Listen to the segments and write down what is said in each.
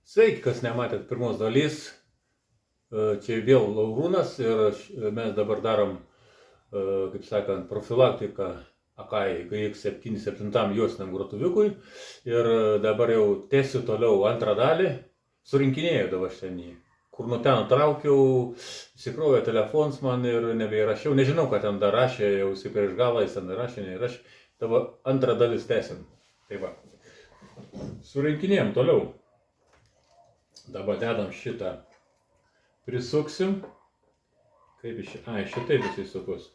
Sveiki, kas nematėt pirmos dalys. Čia vėl Laurūnas ir mes dabar darom, kaip sakant, profilaktiką Akai GX77 juostiniam grotuviukui. Ir dabar jau tęsiu toliau antrą dalį. Surinkinėjau dabar šiandien. Kur nuo ten traukiau, įsikrovė telefons man ir nebeįrašiau. Nežinau, ką ten dar rašė, jau prieš galą jis ten rašė, neįrašė. Dabar antrą dalis tęsim. Tai va. Surinkinėjom toliau. Dabar dedam šitą. Prisuksim. Kaip iš... šitaip jisai sukus.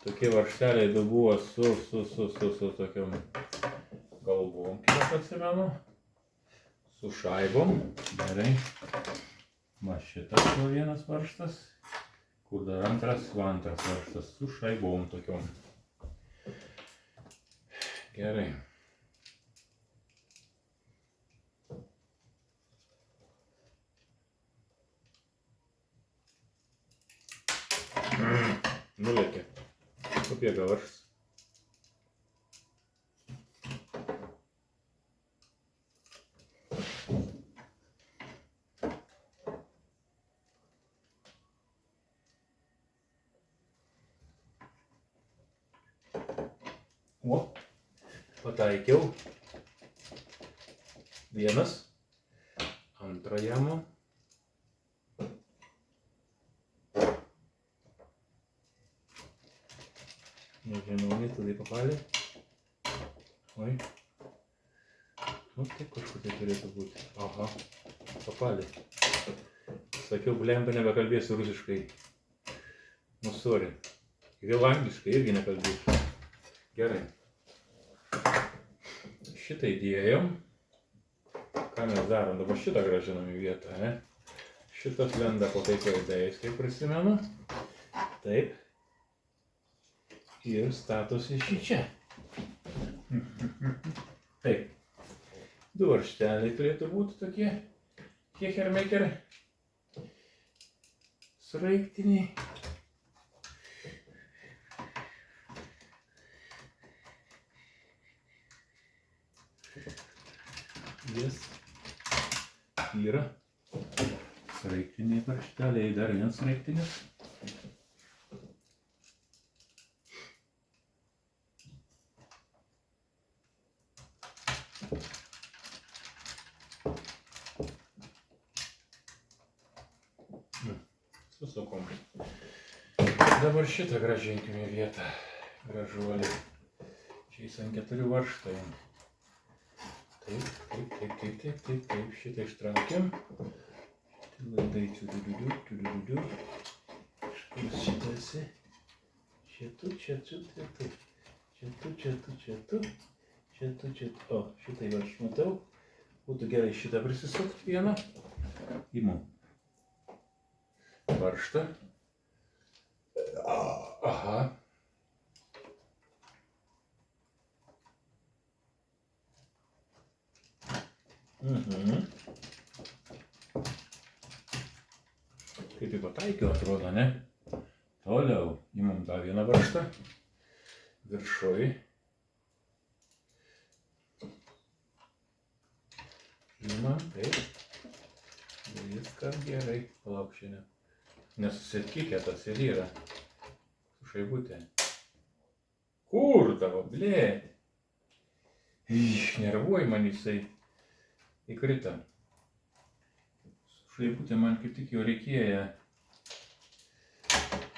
Tokie varžteliai buvo su tokiam galvom, kiek atsimenu. Su šaibom. Gerai. Va šitas buvo vienas varžtas. Kur dar antras varžtas su šaibom tokiom. Gerai. Nulėkė. Papiega varžtas. O, pataikiau. Vienas. Antrą jamą. Nežinau, tada papalė. Oi. Nu, taip kažkur tai turėtų būti. Aha, papalė. Sakiau, blemba, nebekalbėsiu rusiškai. Nu, sorry. Vėl angliškai irgi nekalbėsiu. Gerai. Šitą įdėjom. Ką mes darom? Dabar šitą grąžinam į vietą. Šitas lenda po taip veidais, kaip prisimenu. Taip. Ir statosi šį čia. Taip. Du varžteliai turėtų būti tokie. Hechermeker. Sraigtiniai. Jas. Yra. Sraigtiniai varžteliai. Dar vienas sraigtinis. Susukom. Dabar šitą grąžinkime į vietą. Gražuolį. Čia jis ant 4 varžtai. Taip. Šitą ištraukiam. Laidai čiudududu. Škur šitasi. Čia tu. O, šitai aš matau. Būtų gerai šitą prisisukti vieną. Imu. Varžtą. Aha. Kaip į pataikiau atrodo, ne? Toliau imam tą vieną varžtą. Viršui. Imam, taip. Viskas gerai. Palauk šiandien. Nesusitkykia tas ir yra. Su šaibutė. Kur tavo, blėt? Nervuoji man jisai. Įkrita. Su šaibutė man kaip tik jau reikėjo.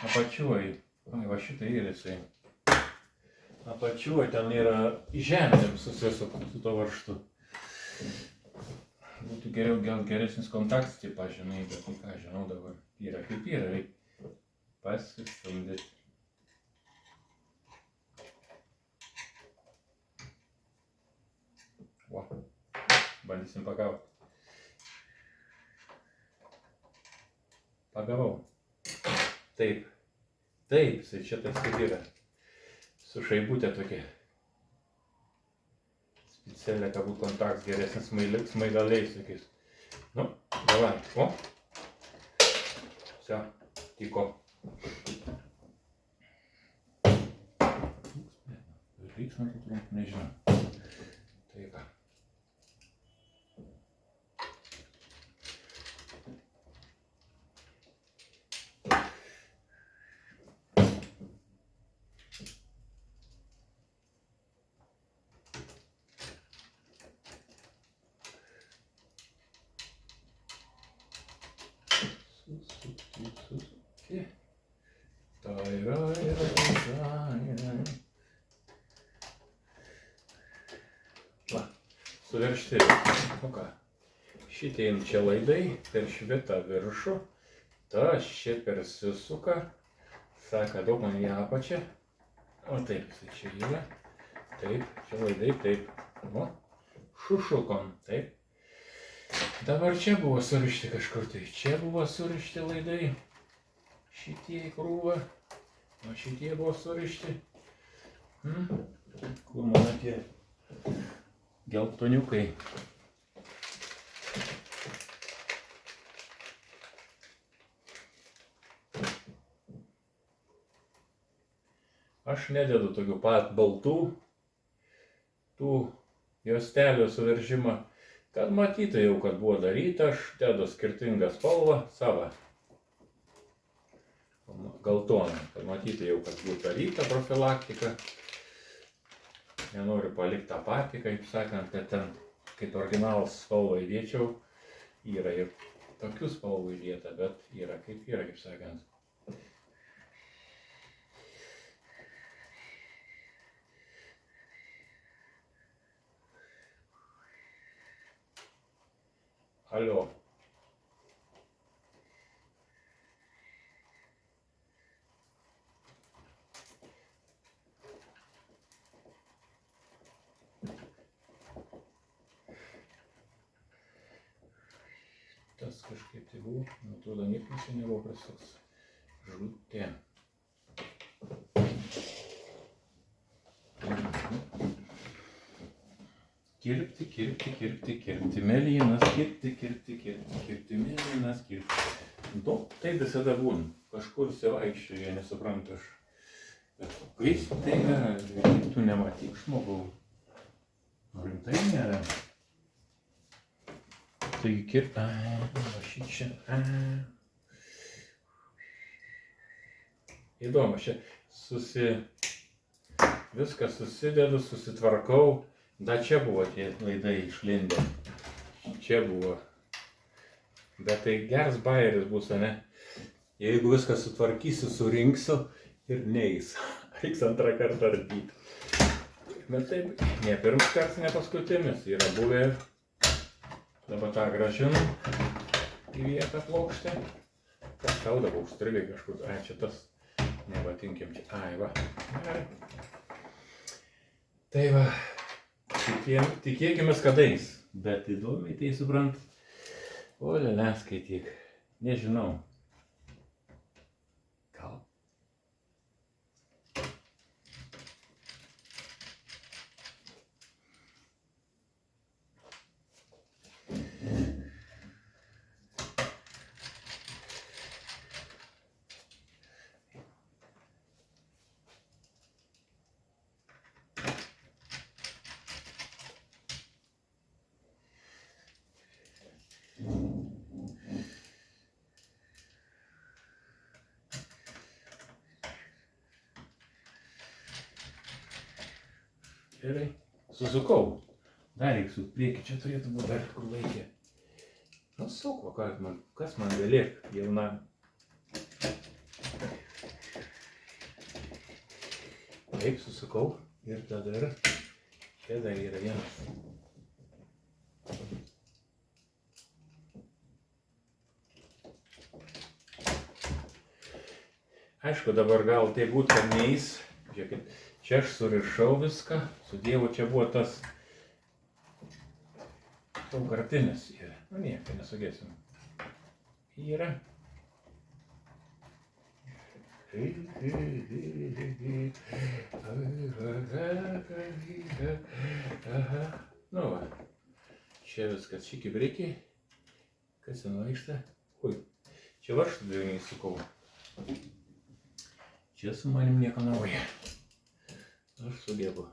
Apačiuoj. Va šitą ir jisai. Apačiuoj ten yra žemėm susisuk su to varžtu. Būtų geriau, gal geresnis kontaktas, tai pažinai, bet ką žinau dabar. Yra kaip yra, reikia pasistumdyti. O, bandysim pagauti. Pagavau. Taip, jisai čia tas kaip yra. Su šaibutė tokia. Specialia, kad būtų kontaktas geresnis smaigaliais tokiais. Nu, davai. O. Все, tiko. Reiks man tų trumpų, nežinau. Tai va. suveržti. Nu ką, šitie čia laidai per švitą viršų, tas čia persisuka, seka daug man į apačią, o taip, jisai čia yra, taip, čia laidai, taip, nu, šušukom, taip. Dabar čia buvo surišti kažkur, tai čia buvo surišti laidai, šitie į krūvą, o šitie buvo surišti. Kur mano tie geltoniukai. Aš nededu tokių pat baltų, tų juostelių suveržimą, kad matytų jau, kad buvo daryta, aš dedu skirtingą spalvą, savą geltoną, kad matytų jau, kad buvo daryta profilaktika. Nenoriu palikti tą patį, kaip sakant, kad ten, kaip originalas spalvą įdėčiau, yra ir tokių spalvų įdėta, bet yra, kaip sakant. Alio. Tas kažkaip tai buvo, man atrodo, niekas čia nebuvo prasuks. Žutė. Kirpti mėlynas, kirpti mėlynas, Nu, tai visada būna. Kažkur sevaikščioje, nesuprantu aš. Bet kaip tai yra, tu nematyk žmogau. Rimtai nėra. Taigi va šičia. Įdomu, čia viską susidedu, susitvarkau. Da čia buvo tie laidai išlindę. Čia buvo. Bet tai geras bajeris bus, ne? Jeigu viską sutvarkysiu, surinksiu ir neis. Reiks antrą kartą ardyti. Bet taip, ne pirmas kartas, ne paskutinis. Yra buvę. Dabar tą grąžinu į vietą plokštę. Kažkau dabar užstrigai kažkur. Ai, čia tas. Nepatinkim čia. Ai, va. Tai va. Tikėkimės, kad eis. Bet įdomiai tai suprant. O, lėlė, skaityk. Nežinau. Gal. Gerai, susukau. Dar reikia su priekį, čia turėtų būti dar kur laikė. Nu, suko, kas man galėk, jauna. Taip, susukau ir tada čia dar yra vienas. Aišku, dabar gal tai būtų, kad neis. Žiūrėkit. Čia aš surišau viską, sudėjau, čia buvo tas daugkartinis yra. Nu nieko, nesugėsim. Yra. Aha. Nu va. Čia viskas šiki brikiai. Kas ten vaikšta? Ui. Čia varžtų dviejų sukau. Čia su manim nieko nauja. Aš sugebu.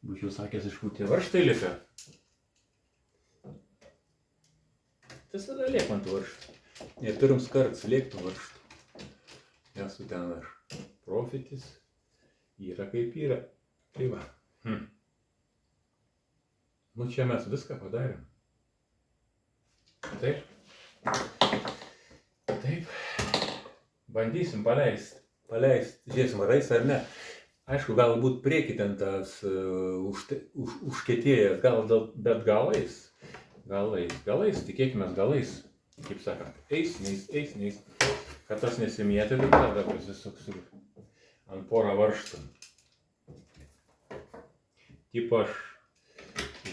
Būčiau sakęs, iš kur tie varžtai lieka. Visada liek ant varžtų. Ne pirms karts liektų varžtų. Esu ten aš. Profitis. Yra kaip yra. Tai va. Nu čia mes viską padarėm. Taip. Taip. Bandysim paleist. Žiūrėsim, ar eis ar ne. Aišku, galbūt prieki ten tas užkietėjęs, bet gal eis. Gal eis, tikėkime, gal eis. Kaip sakant, eis, neis. Kad tas nesimėtė, tai tada pasisuksiu ant porą varžtų. Tipo aš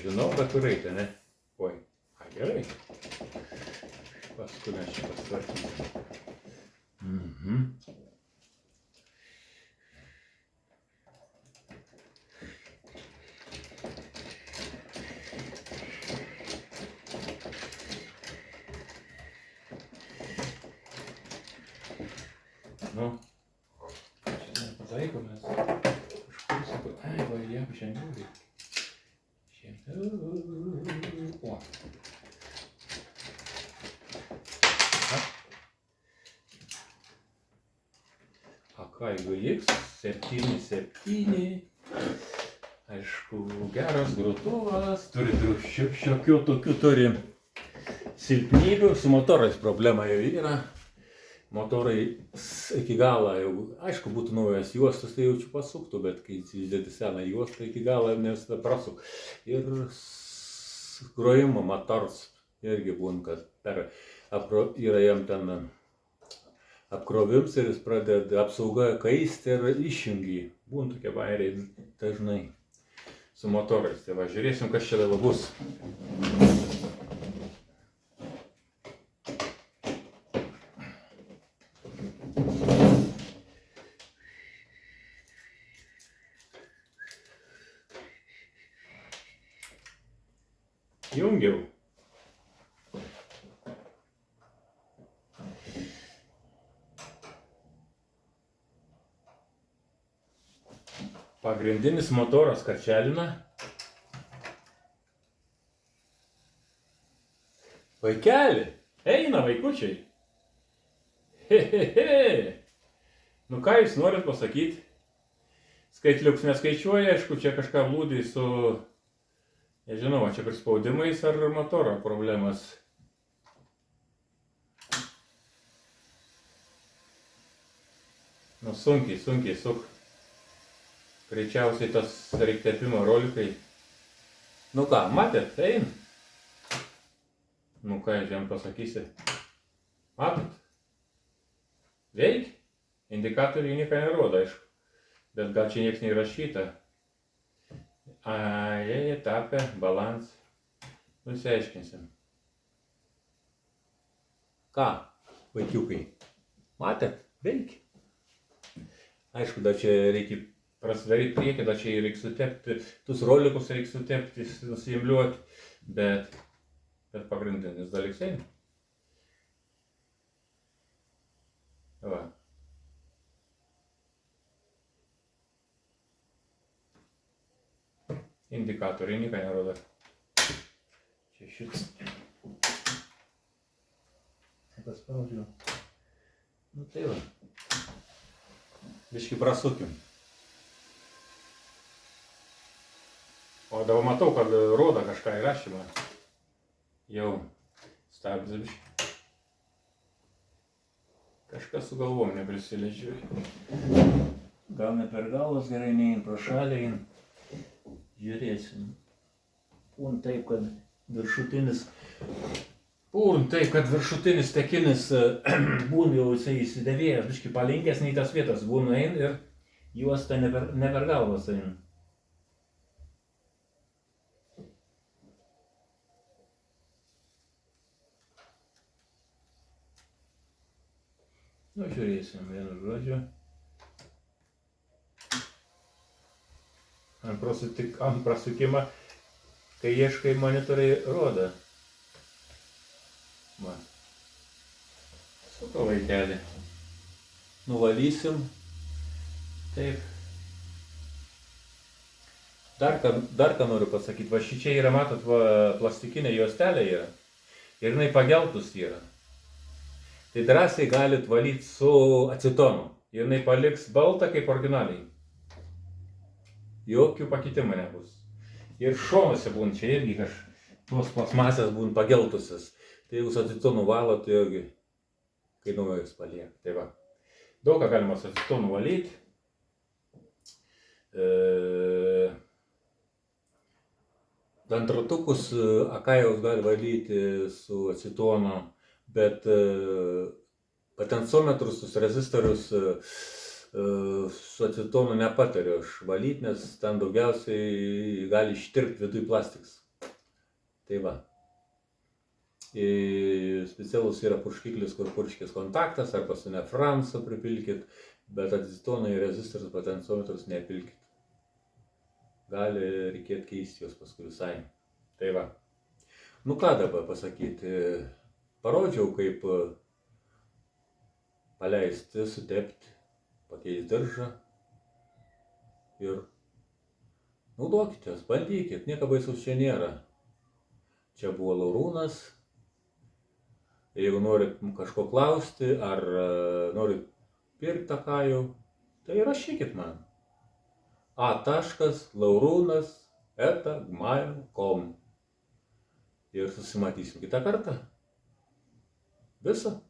žinau, kad kur eiti, ne? Oi, gerai. Paskui mes čia pasvarkysime. Nu, čia nepataiko mes. Kažkur sakau, va, jeigu šiandien. O. Akai GX 7.7. Aišku, geras grotuvas, turi šiokių tokių silpnybių, su motorais problema jau yra. Motorai iki galo jau, aišku, būtų naujas juostas, tai jaučiu pasuktų, bet kai įsidėti seną juostą iki galo nes prasuk. Ir grojimo motors irgi būna, kad yra jam ten apkrovims ir jis pradeda apsauga kaisti ir išjungi. Būna tokie vairiai dažnai su motorais. Tai va, žiūrėsim, kas čia dabar bus. Jungiau. Pagrindinis motoras kačialina. Vaikeli, eina vaikučiai. Nu ką jūs norit pasakyti? Skaitliuks neskaičiuoja, aišku, čia kažką blūdai su... Nežinau, čia prispaudimais ar motoro problemas. Nu, sunkiai suk. Greičiausiai tas reiktepimo rolikai. Nu ką, matėt, ein? Nu ką, jam pasakysi. Matot? Veik? Indikatoriai nieko nerodo, aišku. Bet gal čia nieks neįrašyta. Etapė, balans. Nusiaiškinsim. Ką, vaikiukai? Matėt? Veikia. Aišku, dar čia reikia prasidaryti priekį, dar čia reikia sutepti, tus rolikus reikia sutepti, nusiimliuoti, bet pagrindinis dalykas eina. Va. Indikatoriai nieko nerodo. Čia šitas. Paspaudžiu. Nu tai va. Biškį prasukim. O dabar matau, kad rodo kažką įrašymą. Jau stabdis biškį. Kažkas su galvom neprisileidžiu. Gal ne per galvas gerai, nein pro šalį eina. Žiūrėsim. Būn taip, kad viršutinis tekinis būn jau jisai įsidėvėjęs, biškį palinkęs nei tas vietas būn eina ir juosta ne per galvas eina. Nu, žiūrėsim, vienu žodžiu. Ant prasukimą, kai ieškai monitoriai rodo. Va. Suko vaikelį. Nuvalysim. Taip. Dar ką noriu pasakyti. Va šičia yra, matot, va, plastikinė juostelė yra. Ir jinai pageltus yra. Tai drąsiai galit valyti su acetonu. Ir jinai paliks baltą kaip originaliai. Jokių pakitimų nebus. Ir šonuose būn čia irgi tos plasmasės būn pageltusios. Tai jeigu su acetonu valo, tai irgi kainuoja jis palieka. Tai va. Daug ką galima su acetonu valyti. Dantratukus akajaus gali valyti su acetonu, bet potenciometrus, rezistorius su acetonu nepatariu aš valyti, nes ten daugiausiai gali ištirpti viduj plastikas. Tai va. Specialus yra purškiklis, kur purškės kontaktas, arba su nefransu pripilkit, bet acetoną į rezistorius, potenciometrus nepilkit. Gali reikėti keisti juos paskui visai. Tai va. Nu ką dabar pasakyti, parodžiau, kaip paleisti, sutepti, pakeisti diržą ir naudokitės, bandykit, nieko baisaus čia nėra. Čia buvo Laurūnas. Jeigu norit kažko klausti, ar norit pirkti akajų, tai rašykit man. a.laurūnas@gmail.com ir susimatysim kitą kartą. Viso.